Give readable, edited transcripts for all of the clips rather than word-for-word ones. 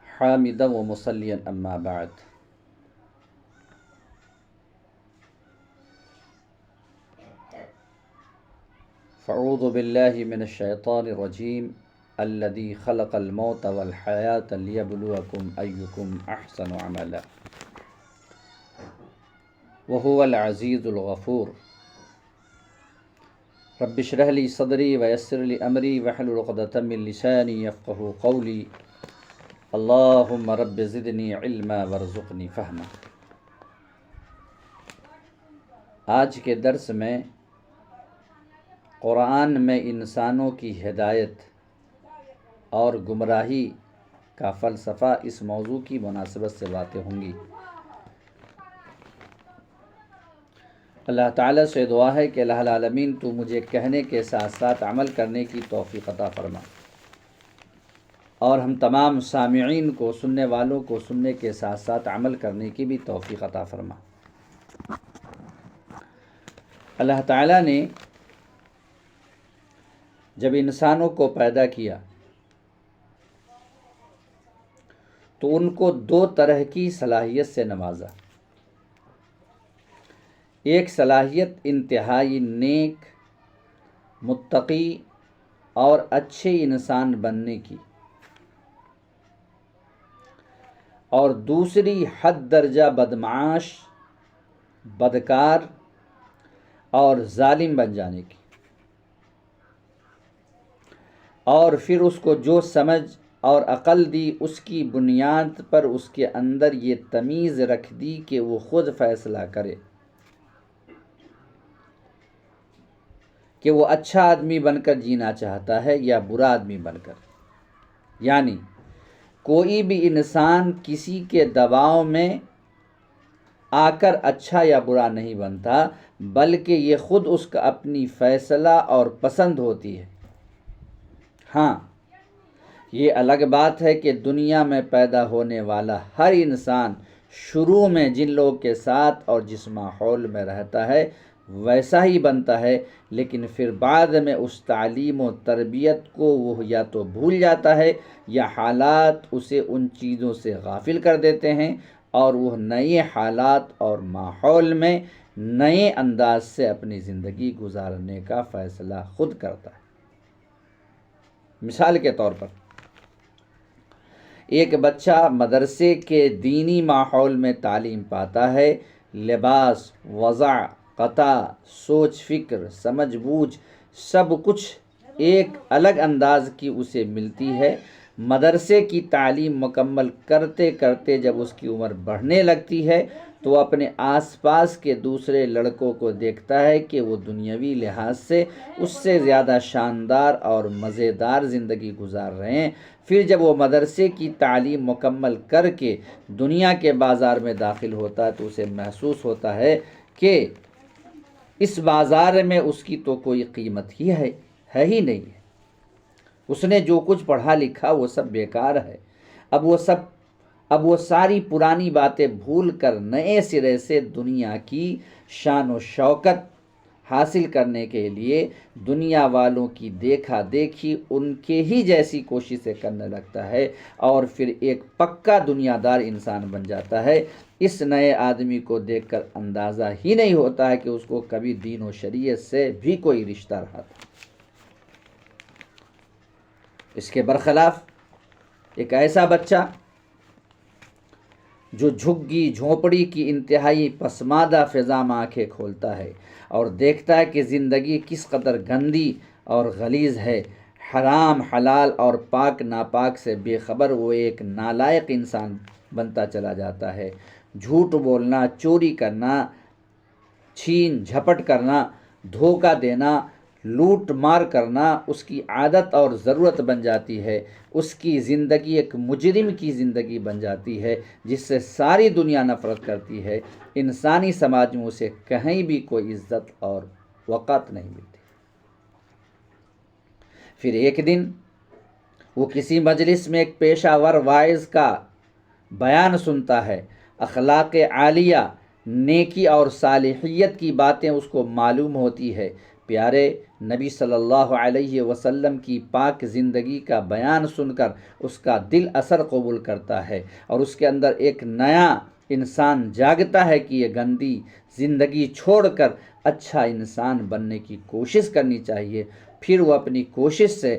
حامدا و مصلیا اما بعد فاعوذ باللہ من الشیطان الرجیم الذی خلق الموت والحیاة لیبلوکم ایکم احسن عملا وهو العزیز الغفور رب اشرح لی صدری ویسر لی امری واحلل عقدۃ من لسانی یفقهوا قولی اللہم رب زدنی علما وارزقنی فہما۔ آج کے درس میں قرآن میں انسانوں کی ہدایت اور گمراہی کا فلسفہ اس موضوع کی مناسبت سے باتیں ہوں گی۔ اللہ تعالیٰ سے دعا ہے کہ الہ العالمین تو مجھے کہنے کے ساتھ ساتھ عمل کرنے کی توفیق عطا فرما، اور ہم تمام سامعین کو، سننے والوں کو سننے کے ساتھ ساتھ عمل کرنے کی بھی توفیق عطا فرما۔ اللہ تعالیٰ نے جب انسانوں کو پیدا کیا تو ان کو دو طرح کی صلاحیت سے نوازا۔ ایک صلاحیت انتہائی نیک، متقی اور اچھے انسان بننے کی، اور دوسری حد درجہ بدمعاش، بدکار اور ظالم بن جانے کی۔ اور پھر اس کو جو سمجھ اور عقل دی، اس کی بنیاد پر اس کے اندر یہ تمیز رکھ دی کہ وہ خود فیصلہ کرے کہ وہ اچھا آدمی بن کر جینا چاہتا ہے یا برا آدمی بن کر۔ یعنی کوئی بھی انسان کسی کے دباؤ میں آ کر اچھا یا برا نہیں بنتا، بلکہ یہ خود اس کا اپنی فیصلہ اور پسند ہوتی ہے۔ ہاں، یہ الگ بات ہے کہ دنیا میں پیدا ہونے والا ہر انسان شروع میں جن لوگوں کے ساتھ اور جس ماحول میں رہتا ہے ویسا ہی بنتا ہے، لیکن پھر بعد میں اس تعلیم و تربیت کو وہ یا تو بھول جاتا ہے یا حالات اسے ان چیزوں سے غافل کر دیتے ہیں، اور وہ نئے حالات اور ماحول میں نئے انداز سے اپنی زندگی گزارنے کا فیصلہ خود کرتا ہے۔ مثال کے طور پر ایک بچہ مدرسے کے دینی ماحول میں تعلیم پاتا ہے، لباس، وضع، قطع، سوچ فکر، سمجھ بوجھ، سب کچھ ایک الگ انداز کی اسے ملتی ہے۔ مدرسے کی تعلیم مکمل کرتے کرتے جب اس کی عمر بڑھنے لگتی ہے تو اپنے آس پاس کے دوسرے لڑکوں کو دیکھتا ہے کہ وہ دنیاوی لحاظ سے اس سے زیادہ شاندار اور مزیدار زندگی گزار رہے ہیں۔ پھر جب وہ مدرسے کی تعلیم مکمل کر کے دنیا کے بازار میں داخل ہوتا ہے تو اسے محسوس ہوتا ہے کہ اس بازار میں اس کی تو کوئی قیمت ہی ہے ہی نہیں ہے۔ اس نے جو کچھ پڑھا لکھا وہ سب بیکار ہے۔ اب وہ ساری پرانی باتیں بھول کر نئے سرے سے دنیا کی شان و شوکت حاصل کرنے کے لیے دنیا والوں کی دیکھا دیکھی ان کے ہی جیسی کوششیں کرنے لگتا ہے، اور پھر ایک پکا دنیا دار انسان بن جاتا ہے۔ اس نئے آدمی کو دیکھ کر اندازہ ہی نہیں ہوتا ہے کہ اس کو کبھی دین و شریعت سے بھی کوئی رشتہ رہا تھا۔ اس کے برخلاف ایک ایسا بچہ جو جھگی جھونپڑی کی انتہائی پسماندہ فضا میں آنکھیں کھولتا ہے اور دیکھتا ہے کہ زندگی کس قدر گندی اور غلیظ ہے، حرام حلال اور پاک ناپاک سے بے خبر وہ ایک نالائق انسان بنتا چلا جاتا ہے۔ جھوٹ بولنا، چوری کرنا، چھین جھپٹ کرنا، دھوکہ دینا، لوٹ مار کرنا اس کی عادت اور ضرورت بن جاتی ہے۔ اس کی زندگی ایک مجرم کی زندگی بن جاتی ہے جس سے ساری دنیا نفرت کرتی ہے۔ انسانی سماج میں اسے کہیں بھی کوئی عزت اور وقت نہیں ملتی۔ پھر ایک دن وہ کسی مجلس میں ایک پیشہ ور واعظ کا بیان سنتا ہے۔ اخلاق عالیہ، نیکی اور صالحیت کی باتیں اس کو معلوم ہوتی ہے۔ پیارے نبی صلی اللہ علیہ وسلم کی پاک زندگی کا بیان سن کر اس کا دل اثر قبول کرتا ہے اور اس کے اندر ایک نیا انسان جاگتا ہے کہ یہ گندی زندگی چھوڑ کر اچھا انسان بننے کی کوشش کرنی چاہیے۔ پھر وہ اپنی کوشش سے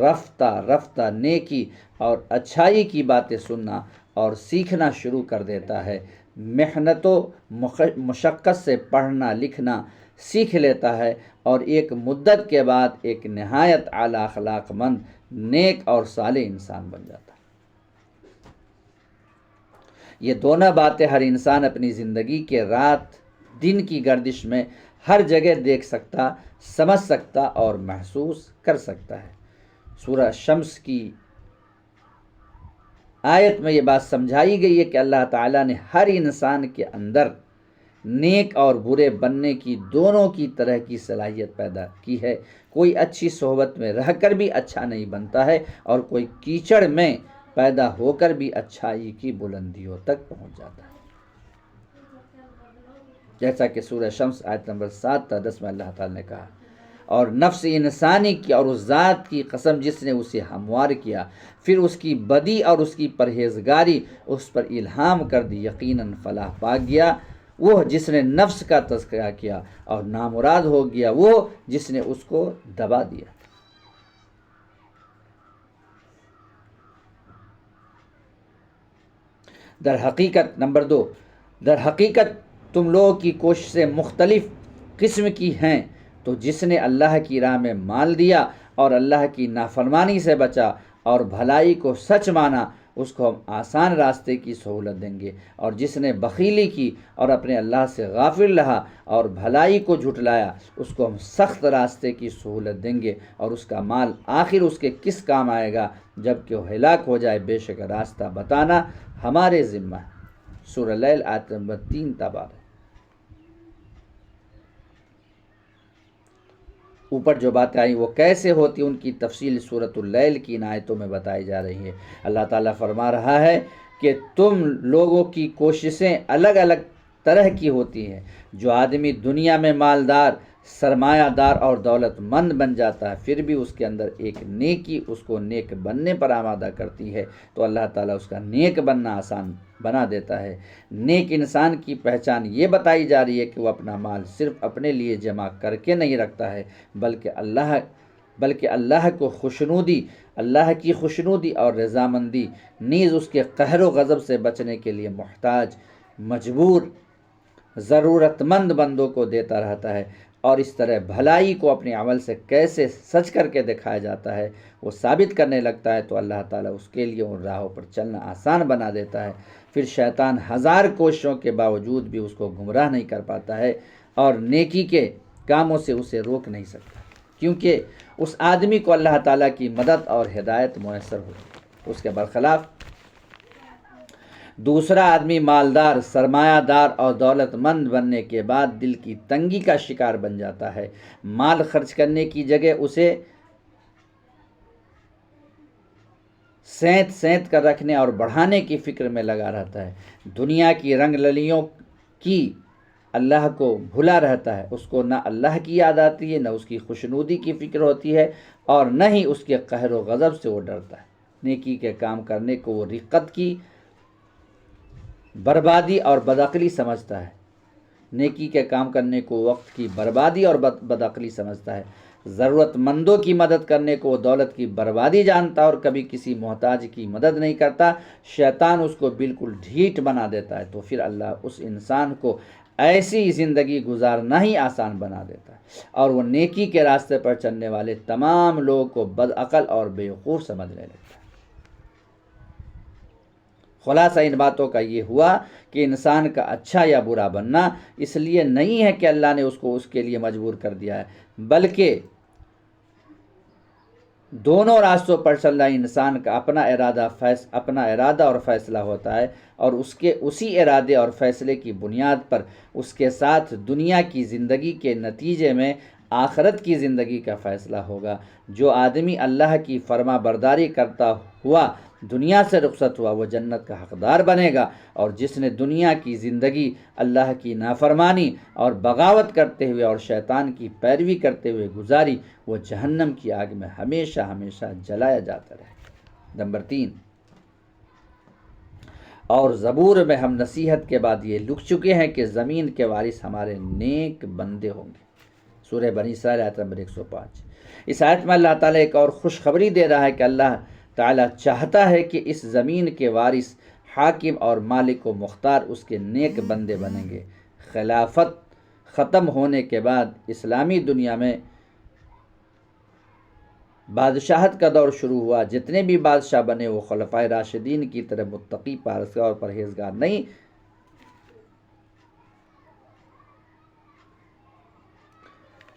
رفتہ رفتہ نیکی اور اچھائی کی باتیں سننا اور سیکھنا شروع کر دیتا ہے۔ محنت و مشقت سے پڑھنا لکھنا سیکھ لیتا ہے اور ایک مدت کے بعد ایک نہایت اعلیٰ اخلاق مند، نیک اور صالح انسان بن جاتا ہے۔ یہ دونوں باتیں ہر انسان اپنی زندگی کے رات دن کی گردش میں ہر جگہ دیکھ سکتا، سمجھ سکتا اور محسوس کر سکتا ہے۔ سورہ شمس کی آیت میں یہ بات سمجھائی گئی ہے کہ اللہ تعالیٰ نے ہر انسان کے اندر نیک اور برے بننے کی دونوں کی طرح کی صلاحیت پیدا کی ہے۔ کوئی اچھی صحبت میں رہ کر بھی اچھا نہیں بنتا ہے اور کوئی کیچڑ میں پیدا ہو کر بھی اچھائی کی بلندیوں تک پہنچ جاتا ہے، جیسا کہ سورہ شمس آیت نمبر 7 تا 10 میں اللہ تعالیٰ نے کہا، اور نفس انسانی کی اور اس ذات کی قسم جس نے اسے ہموار کیا، پھر اس کی بدی اور اس کی پرہیزگاری اس پر الہام کر دی، یقیناً فلاح پا گیا وہ جس نے نفس کا تزکیہ کیا، اور نامراد ہو گیا وہ جس نے اس کو دبا دیا۔ در حقیقت نمبر 2، در حقیقت تم لوگوں کی کوششیں مختلف قسم کی ہیں، تو جس نے اللہ کی راہ میں مال دیا اور اللہ کی نافرمانی سے بچا اور بھلائی کو سچ مانا، اس کو ہم آسان راستے کی سہولت دیں گے، اور جس نے بخیلی کی اور اپنے اللہ سے غافل رہا اور بھلائی کو جھٹلایا، اس کو ہم سخت راستے کی سہولت دیں گے، اور اس کا مال آخر اس کے کس کام آئے گا جب کہ وہ ہلاک ہو جائے۔ بے شک راستہ بتانا ہمارے ذمہ ہے۔ سورہ لیل آیت نمبر 3 تا 12۔ اوپر جو باتیں آئیں وہ کیسے ہوتی ان کی تفصیل سورۃ اللیل کی ان آیتوں میں بتائی جا رہی ہے۔ اللہ تعالیٰ فرما رہا ہے کہ تم لوگوں کی کوششیں الگ الگ طرح کی ہوتی ہیں۔ جو آدمی دنیا میں مالدار، سرمایہ دار اور دولت مند بن جاتا ہے، پھر بھی اس کے اندر ایک نیکی اس کو نیک بننے پر آمادہ کرتی ہے، تو اللہ تعالیٰ اس کا نیک بننا آسان بنا دیتا ہے۔ نیک انسان کی پہچان یہ بتائی جا رہی ہے کہ وہ اپنا مال صرف اپنے لیے جمع کر کے نہیں رکھتا ہے، بلکہ اللہ کو خوشنودی، اللہ کی خوشنودی اور رضامندی نیز اس کے قہر و غضب سے بچنے کے لیے محتاج، مجبور، ضرورت مند بندوں کو دیتا رہتا ہے، اور اس طرح بھلائی کو اپنے عمل سے کیسے سچ کر کے دکھایا جاتا ہے وہ ثابت کرنے لگتا ہے، تو اللہ تعالیٰ اس کے لیے ان راہوں پر چلنا آسان بنا دیتا ہے۔ پھر شیطان ہزار کوششوں کے باوجود بھی اس کو گمراہ نہیں کر پاتا ہے اور نیکی کے کاموں سے اسے روک نہیں سکتا، کیونکہ اس آدمی کو اللہ تعالیٰ کی مدد اور ہدایت میسر ہوتی ہے۔ اس کے برخلاف دوسرا آدمی مالدار، سرمایہ دار اور دولت مند بننے کے بعد دل کی تنگی کا شکار بن جاتا ہے۔ مال خرچ کرنے کی جگہ اسے سینت کر رکھنے اور بڑھانے کی فکر میں لگا رہتا ہے۔ دنیا کی رنگ للیوں کی اللہ کو بھلا رہتا ہے، اس کو نہ اللہ کی یاد آتی ہے، نہ اس کی خوشنودی کی فکر ہوتی ہے، اور نہ ہی اس کے قہر و غضب سے وہ ڈرتا ہے۔ نیکی کے کام کرنے کو وہ رقت کی بربادی اور بدعقلی سمجھتا ہے، نیکی کے کام کرنے کو وقت کی بربادی اور بدعقلی سمجھتا ہے، ضرورت مندوں کی مدد کرنے کو وہ دولت کی بربادی جانتا ہے اور کبھی کسی محتاج کی مدد نہیں کرتا۔ شیطان اس کو بالکل ڈھیٹ بنا دیتا ہے، تو پھر اللہ اس انسان کو ایسی زندگی گزارنا ہی آسان بنا دیتا ہے، اور وہ نیکی کے راستے پر چلنے والے تمام لوگوں کو بدعقل اور بیوقوف سمجھنے لگتا ہے۔ خلاصہ ان باتوں کا یہ ہوا کہ انسان کا اچھا یا برا بننا اس لیے نہیں ہے کہ اللہ نے اس کو اس کے لیے مجبور کر دیا ہے، بلکہ دونوں راستوں پر چلنا انسان کا اپنا ارادہ اور فیصلہ ہوتا ہے، اور اس کے اسی ارادے اور فیصلے کی بنیاد پر اس کے ساتھ دنیا کی زندگی کے نتیجے میں آخرت کی زندگی کا فیصلہ ہوگا۔ جو آدمی اللہ کی فرما برداری کرتا ہوا دنیا سے رخصت ہوا وہ جنت کا حقدار بنے گا، اور جس نے دنیا کی زندگی اللہ کی نافرمانی اور بغاوت کرتے ہوئے اور شیطان کی پیروی کرتے ہوئے گزاری، وہ جہنم کی آگ میں ہمیشہ ہمیشہ جلایا جاتا رہے۔ نمبر 3، اور زبور میں ہم نصیحت کے بعد یہ لکھ چکے ہیں کہ زمین کے وارث ہمارے نیک بندے ہوں گے۔ سورہ بنی اسرائیل آیت نمبر 105۔ اس آیت میں اللہ تعالیٰ ایک اور خوشخبری دے رہا ہے کہ اللہ تعالیٰ چاہتا ہے کہ اس زمین کے وارث، حاکم اور مالک و مختار اس کے نیک بندے بنیں گے۔ خلافت ختم ہونے کے بعد اسلامی دنیا میں بادشاہت کا دور شروع ہوا۔ جتنے بھی بادشاہ بنے وہ خلفائے راشدین کی طرح متقی، پارسا اور پرہیزگار نہیں،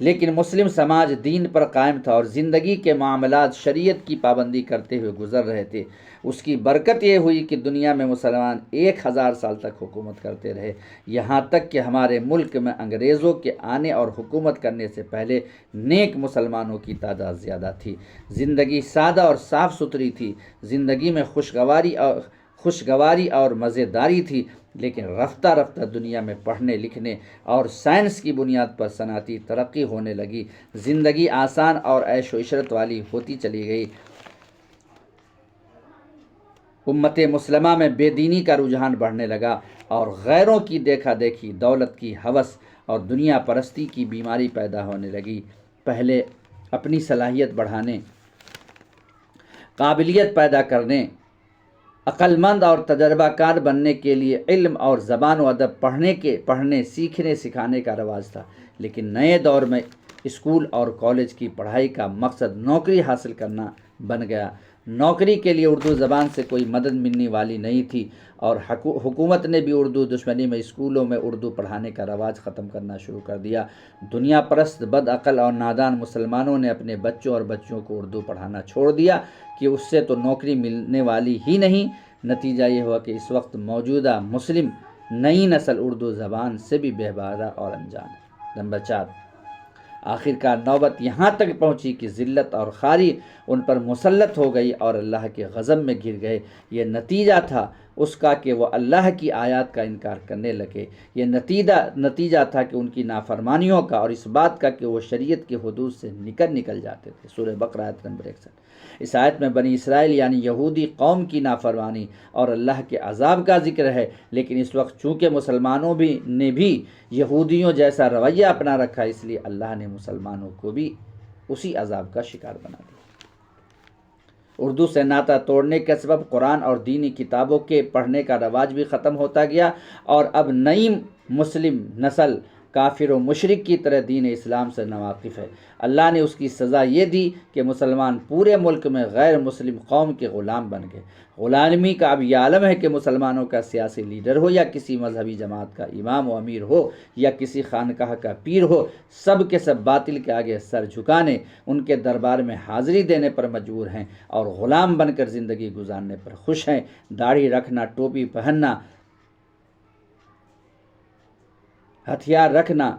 لیکن مسلم سماج دین پر قائم تھا اور زندگی کے معاملات شریعت کی پابندی کرتے ہوئے گزر رہے تھے۔ اس کی برکت یہ ہوئی کہ دنیا میں مسلمان 1000 سال تک حکومت کرتے رہے، یہاں تک کہ ہمارے ملک میں انگریزوں کے آنے اور حکومت کرنے سے پہلے نیک مسلمانوں کی تعداد زیادہ تھی۔ زندگی سادہ اور صاف ستھری تھی، زندگی میں خوشگواری اور مزیداری تھی، لیکن رفتہ رفتہ دنیا میں پڑھنے لکھنے اور سائنس کی بنیاد پر صنعتی ترقی ہونے لگی، زندگی آسان اور عیش و عشرت والی ہوتی چلی گئی۔ امت مسلمہ میں بے دینی کا رجحان بڑھنے لگا اور غیروں کی دیکھا دیکھی، دولت کی ہوس اور دنیا پرستی کی بیماری پیدا ہونے لگی۔ پہلے اپنی صلاحیت بڑھانے، قابلیت پیدا کرنے، عقل مند اور تجربہ کار بننے کے لیے علم اور زبان و ادب پڑھنے سیکھنے سکھانے کا رواج تھا، لیکن نئے دور میں اسکول اور کالج کی پڑھائی کا مقصد نوکری حاصل کرنا بن گیا۔ نوکری کے لیے اردو زبان سے کوئی مدد ملنے والی نہیں تھی، اور حکومت نے بھی اردو دشمنی میں اسکولوں میں اردو پڑھانے کا رواج ختم کرنا شروع کر دیا۔ دنیا پرست بد عقل اور نادان مسلمانوں نے اپنے بچوں اور بچیوں کو اردو پڑھانا چھوڑ دیا کہ اس سے تو نوکری ملنے والی ہی نہیں۔ نتیجہ یہ ہوا کہ اس وقت موجودہ مسلم نئی نسل اردو زبان سے بھی بے بہرہ اور انجان ہے۔ نمبر 4، آخرکار نوبت یہاں تک پہنچی کہ ذلت اور خواری ان پر مسلط ہو گئی اور اللہ کے غضب میں گر گئے۔ یہ نتیجہ تھا اس کا کہ وہ اللہ کی آیات کا انکار کرنے لگے۔ یہ نتیجہ تھا کہ ان کی نافرمانیوں کا، اور اس بات کا کہ وہ شریعت کی حدود سے نکل جاتے تھے۔ سورہ بقرہ آیت نمبر 61۔ اس آیت میں بنی اسرائیل یعنی یہودی قوم کی نافرمانی اور اللہ کے عذاب کا ذکر ہے، لیکن اس وقت چونکہ مسلمانوں نے بھی یہودیوں جیسا رویہ اپنا رکھا، اس لیے اللہ نے مسلمانوں کو بھی اسی عذاب کا شکار بنا دیا۔ اردو سے ناطہ توڑنے کے سبب قرآن اور دینی کتابوں کے پڑھنے کا رواج بھی ختم ہوتا گیا، اور اب نئی مسلم نسل کافر و مشرک کی طرح دین اسلام سے ناواقف ہے۔ اللہ نے اس کی سزا یہ دی کہ مسلمان پورے ملک میں غیر مسلم قوم کے غلام بن گئے۔ غلامی کا اب یہ عالم ہے کہ مسلمانوں کا سیاسی لیڈر ہو یا کسی مذہبی جماعت کا امام و امیر ہو یا کسی خانقاہ کا پیر ہو، سب کے سب باطل کے آگے سر جھکانے، ان کے دربار میں حاضری دینے پر مجبور ہیں اور غلام بن کر زندگی گزارنے پر خوش ہیں۔ داڑھی رکھنا، ٹوپی پہننا، ہتھیار رکھنا،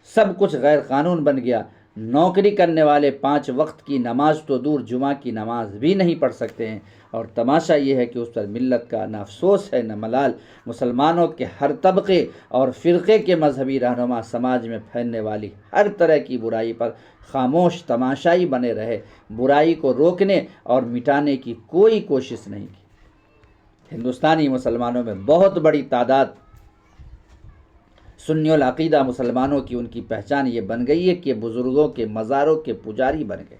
سب کچھ غیر قانون بن گیا۔ نوکری کرنے والے 5 وقت کی نماز تو دور، جمعہ کی نماز بھی نہیں پڑھ سکتے ہیں، اور تماشا یہ ہے کہ اس پر ملت کا نہ افسوس ہے نہ ملال۔ مسلمانوں کے ہر طبقے اور فرقے کے مذہبی رہنما سماج میں پھیلنے والی ہر طرح کی برائی پر خاموش تماشائی بنے رہے، برائی کو روکنے اور مٹانے کی کوئی کوشش نہیں کی۔ ہندوستانی مسلمانوں میں بہت بڑی تعداد سنی العقیدہ مسلمانوں کی ان کی پہچان یہ بن گئی ہے کہ بزرگوں کے مزاروں کے پجاری بن گئے۔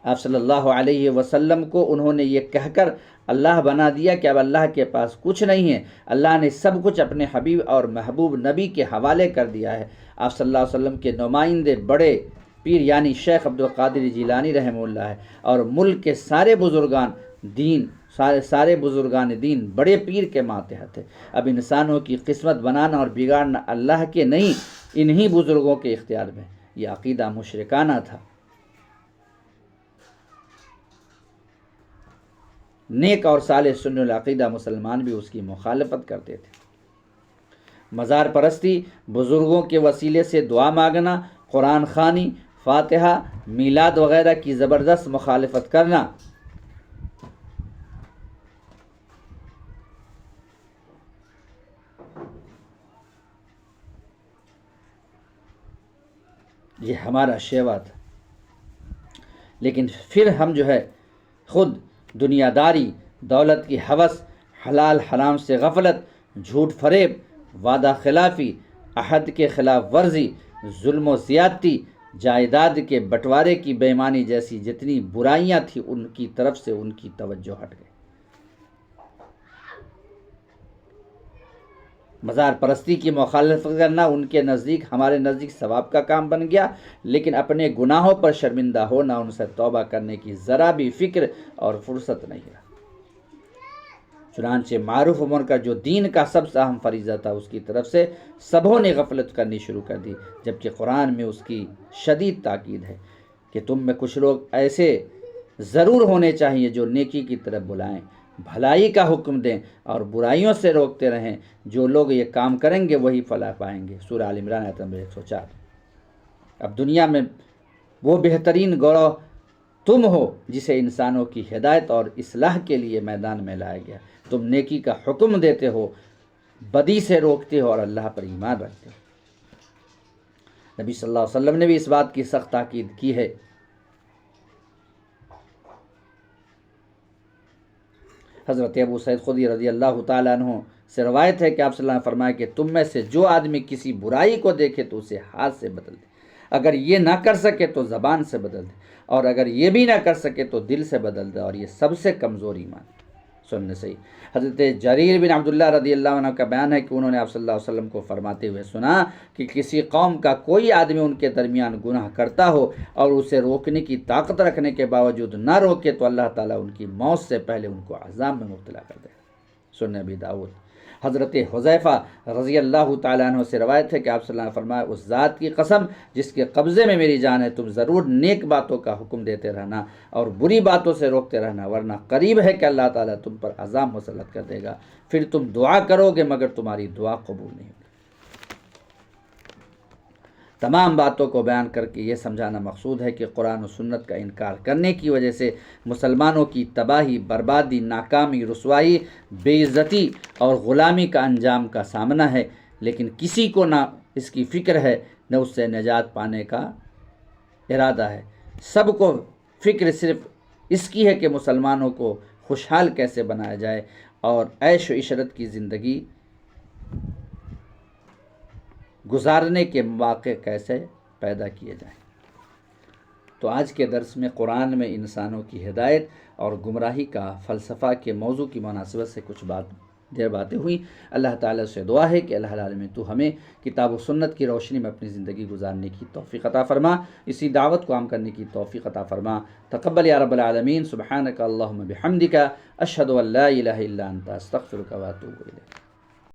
آپ صلی اللہ علیہ وسلم کو انہوں نے یہ کہہ کر اللہ بنا دیا کہ اب اللہ کے پاس کچھ نہیں ہے، اللہ نے سب کچھ اپنے حبیب اور محبوب نبی کے حوالے کر دیا ہے۔ آپ صلی اللہ علیہ وسلم کے نمائندے بڑے پیر یعنی شیخ عبد القادر جیلانی رحمہ اللہ ہے، اور ملک کے سارے بزرگان دین بڑے پیر کے ماتحت ہے۔ اب انسانوں کی قسمت بنانا اور بگاڑنا اللہ کے نہیں، انہی بزرگوں کے اختیار میں۔ یہ عقیدہ مشرکانہ تھا۔ نیک اور صالح سنی العقیدہ مسلمان بھی اس کی مخالفت کرتے تھے۔ مزار پرستی، بزرگوں کے وسیلے سے دعا مانگنا، قرآن خوانی، فاتحہ، میلاد وغیرہ کی زبردست مخالفت کرنا، یہ ہمارا شیوا تھا۔ لیکن پھر ہم جو ہے خود دنیا داری، دولت کی ہوس، حلال حرام سے غفلت، جھوٹ فریب، وعدہ خلافی، عہد کے خلاف ورزی، ظلم و زیادتی، جائیداد کے بٹوارے کی بے ایمانی جیسی جتنی برائیاں تھیں ان کی طرف سے ان کی توجہ ہٹ گئی۔ مزار پرستی کی مخالفت کرنا ان کے نزدیک ہمارے نزدیک ثواب کا کام بن گیا، لیکن اپنے گناہوں پر شرمندہ ہونا، ان سے توبہ کرنے کی ذرا بھی فکر اور فرصت نہیں رہا۔ چنانچہ معروف و منکر جو دین کا سب سے اہم فریضہ تھا، اس کی طرف سے سبوں نے غفلت کرنی شروع کر دی، جبکہ قرآن میں اس کی شدید تاکید ہے کہ تم میں کچھ لوگ ایسے ضرور ہونے چاہیے جو نیکی کی طرف بلائیں، بھلائی کا حکم دیں اور برائیوں سے روکتے رہیں۔ جو لوگ یہ کام کریں گے وہی فلاح پائیں گے۔ سورہ آل عمران آیت نمبر 104۔ اب دنیا میں وہ بہترین گروہ تم ہو جسے انسانوں کی ہدایت اور اصلاح کے لیے میدان میں لایا گیا۔ تم نیکی کا حکم دیتے ہو، بدی سے روکتے ہو اور اللہ پر ایمان رکھتے ہو۔ نبی صلی اللہ علیہ وسلم نے بھی اس بات کی سخت تاکید کی ہے۔ حضرت ابو سعید خدری رضی اللہ تعالیٰ عنہ سے روایت ہے کہ آپ صلی اللہ علیہ وسلم نے فرمایا کہ تم میں سے جو آدمی کسی برائی کو دیکھے تو اسے ہاتھ سے بدل دے، اگر یہ نہ کر سکے تو زبان سے بدل دے، اور اگر یہ بھی نہ کر سکے تو دل سے بدل دے، اور یہ سب سے کمزور ایمان۔ سننے صحیح۔ حضرت جریر بن عبداللہ رضی اللہ عنہ کا بیان ہے کہ انہوں نے آپ صلی اللہ علیہ وسلم کو فرماتے ہوئے سنا کہ کسی قوم کا کوئی آدمی ان کے درمیان گناہ کرتا ہو اور اسے روکنے کی طاقت رکھنے کے باوجود نہ روکے تو اللہ تعالیٰ ان کی موت سے پہلے ان کو عذاب میں مبتلا کر دے۔ سنن ابی داؤد۔ حضرت حذیفہ رضی اللہ تعالیٰ عنہ سے روایت ہے کہ آپ صلی اللہ علیہ وسلم نے فرمایا، اس ذات کی قسم جس کے قبضے میں میری جان ہے، تم ضرور نیک باتوں کا حکم دیتے رہنا اور بری باتوں سے روکتے رہنا، ورنہ قریب ہے کہ اللہ تعالیٰ تم پر عذاب مسلط کر دے گا، پھر تم دعا کرو گے مگر تمہاری دعا قبول نہیں ہوگی۔ تمام باتوں کو بیان کر کے یہ سمجھانا مقصود ہے کہ قرآن و سنت کا انکار کرنے کی وجہ سے مسلمانوں کی تباہی، بربادی، ناکامی، رسوائی، بے عزتی اور غلامی کا انجام کا سامنا ہے، لیکن کسی کو نہ اس کی فکر ہے نہ اس سے نجات پانے کا ارادہ ہے۔ سب کو فکر صرف اس کی ہے کہ مسلمانوں کو خوشحال کیسے بنایا جائے اور عیش و عشرت کی زندگی گزارنے کے مواقع کیسے پیدا کیے جائیں۔ تو آج کے درس میں قرآن میں انسانوں کی ہدایت اور گمراہی کا فلسفہ کے موضوع کی مناسبت سے کچھ باتیں ہوئیں۔ اللہ تعالیٰ سے دعا ہے کہ اللہ العالمین تو ہمیں کتاب و سنت کی روشنی میں اپنی زندگی گزارنے کی توفیق عطا فرما، اسی دعوت کو عام کرنے کی توفیق عطا فرما۔ تقبل یا رب العالمین۔ سبحانک اللہم بحمدک، اشہد ان لا الہ الا انت، استغفرک و اتوب الیک۔